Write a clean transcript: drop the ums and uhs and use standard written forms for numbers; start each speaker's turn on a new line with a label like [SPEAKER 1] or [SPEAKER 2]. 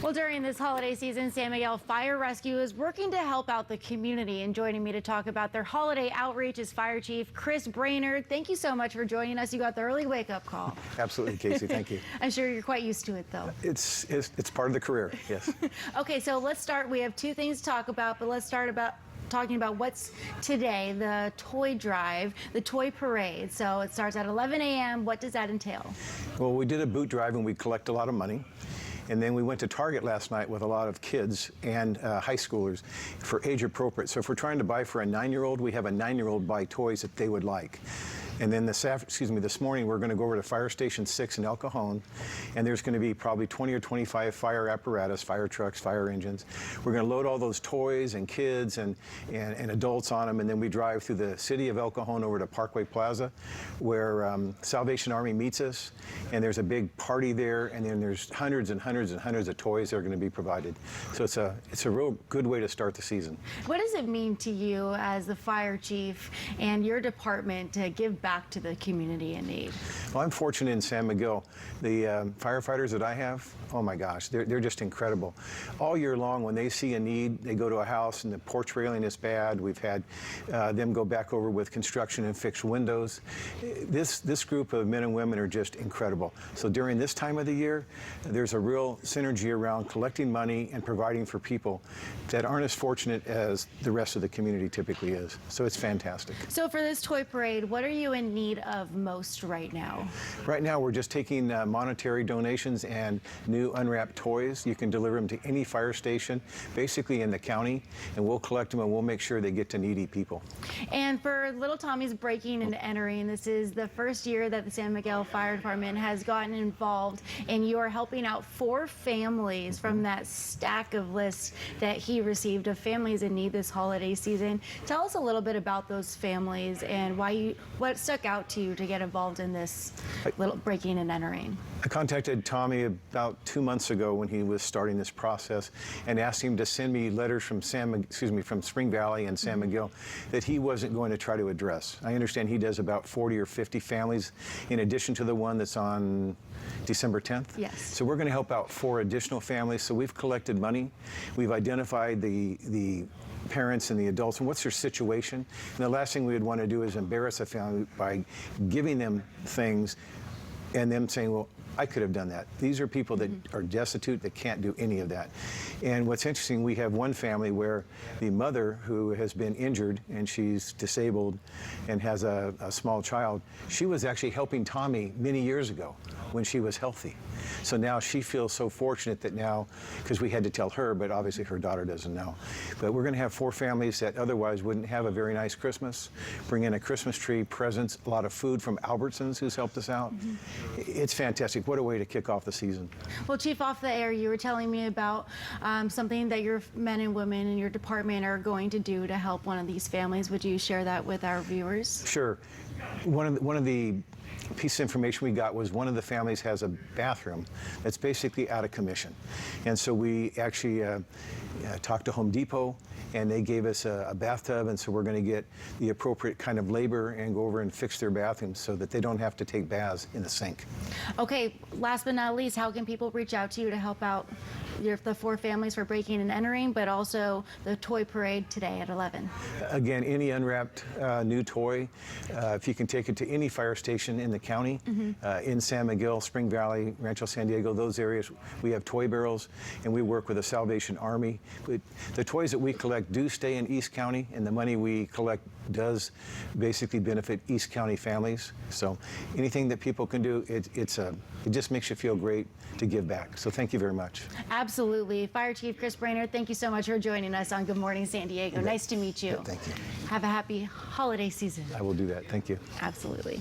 [SPEAKER 1] Well, during this holiday season, San Miguel Fire Rescue is working to help out the community. And joining me to talk about their holiday outreach is Fire Chief Chris Brainard. Thank you so much for joining us. You got the early wake-up call.
[SPEAKER 2] Absolutely, Casey. Thank you.
[SPEAKER 1] I'm sure you're quite used to it, though.
[SPEAKER 2] It's part of the career, yes.
[SPEAKER 1] Okay, so let's start. We have two things to talk about, but let's start talking about what's today, the toy drive, the toy parade. So it starts at 11 a.m. What does that entail?
[SPEAKER 2] Well, we did a boot drive and we collect a lot of money. And then we went to Target last night with a lot of kids and high schoolers for age appropriate. So if we're trying to buy for a 9-year-old, we have a 9-year-old buy toys that they would like. And then this morning we're going to go over to Fire Station 6 in El Cajon, and there's going to be probably 20 or 25 fire apparatus, fire trucks, fire engines. We're going to load all those toys and kids and adults on them, and then we drive through the city of El Cajon over to Parkway Plaza, where Salvation Army meets us, and there's a big party there, and then there's hundreds and hundreds and hundreds of toys that are going to be provided. So it's a real good way to start the season.
[SPEAKER 1] What does it mean to you as the fire chief and your department to give back to the community in need?
[SPEAKER 2] Well, I'm fortunate in San Miguel. The firefighters that I have, oh my gosh, they're just incredible. All year long, when they see a need, they go to a house and the porch railing is bad. We've had them go back over with construction and fix windows. This group of men and women are just incredible. So during this time of the year, there's a real synergy around collecting money and providing for people that aren't as fortunate as the rest of the community typically is. So it's fantastic.
[SPEAKER 1] So for this toy parade, what are you in need of most right now?
[SPEAKER 2] Right now, we're just taking monetary donations and new unwrapped toys. You can deliver them to any fire station, basically in the county, and we'll collect them and we'll make sure they get to needy people.
[SPEAKER 1] And for Little Tommy's Breaking and Entering, this is the first year that the San Miguel Fire Department has gotten involved, and you are helping out 4 families from that stack of lists that he received of families in need this holiday season. Tell us a little bit about those families and what stuck out to you to get involved in this little breaking and entering.
[SPEAKER 2] I contacted Tommy about 2 months ago when he was starting this process and asked him to send me letters from from Spring Valley and San Miguel that he wasn't going to try to address. I understand he does about 40 or 50 families in addition to the one that's on December 10th.
[SPEAKER 1] Yes.
[SPEAKER 2] So we're going to help out 4 additional families. So we've collected money. We've identified the parents and the adults and what's their situation. And the last thing we would want to do is embarrass a family by giving them things and them saying, well, I could have done that. These are people that are destitute, that can't do any of that. And what's interesting, we have one family where the mother, who has been injured and she's disabled and has a small child, she was actually helping Tommy many years ago when she was healthy. So now she feels so fortunate that now, because we had to tell her, but obviously her daughter doesn't know. But we're going to have 4 families that otherwise wouldn't have a very nice Christmas, bring in a Christmas tree, presents, a lot of food from Albertsons, who's helped us out. It's fantastic. What a way to kick off the season.
[SPEAKER 1] Well, Chief, off the air, you were telling me about something that your men and women in your department are going to do to help one of these families. Would you share that with our viewers?
[SPEAKER 2] Sure. One of the piece of information we got was one of the families has a bathroom that's basically out of commission. And so we actually talked to Home Depot, and they gave us a bathtub, and so we're going to get the appropriate kind of labor and go over and fix their bathrooms so that they don't have to take baths in the sink.
[SPEAKER 1] Okay, last but not least, how can people reach out to you to help out the 4 families for breaking and entering, but also the toy parade today at 11?
[SPEAKER 2] Again, any unwrapped new toy, if you can take it to any fire station in the county, in San Miguel, Spring Valley, Rancho San Diego, those areas, we have toy barrels, and we work with the Salvation Army. The toys that we collect do stay in East County, and the money we collect does basically benefit East County families. So anything that people can do, it just makes you feel great to give back. So thank you very much.
[SPEAKER 1] Absolutely. Fire Chief Chris Brainard, thank you so much for joining us on Good Morning San Diego. Nice to meet you.
[SPEAKER 2] Thank you.
[SPEAKER 1] Have a happy holiday season.
[SPEAKER 2] I will do that. Thank you.
[SPEAKER 1] Absolutely.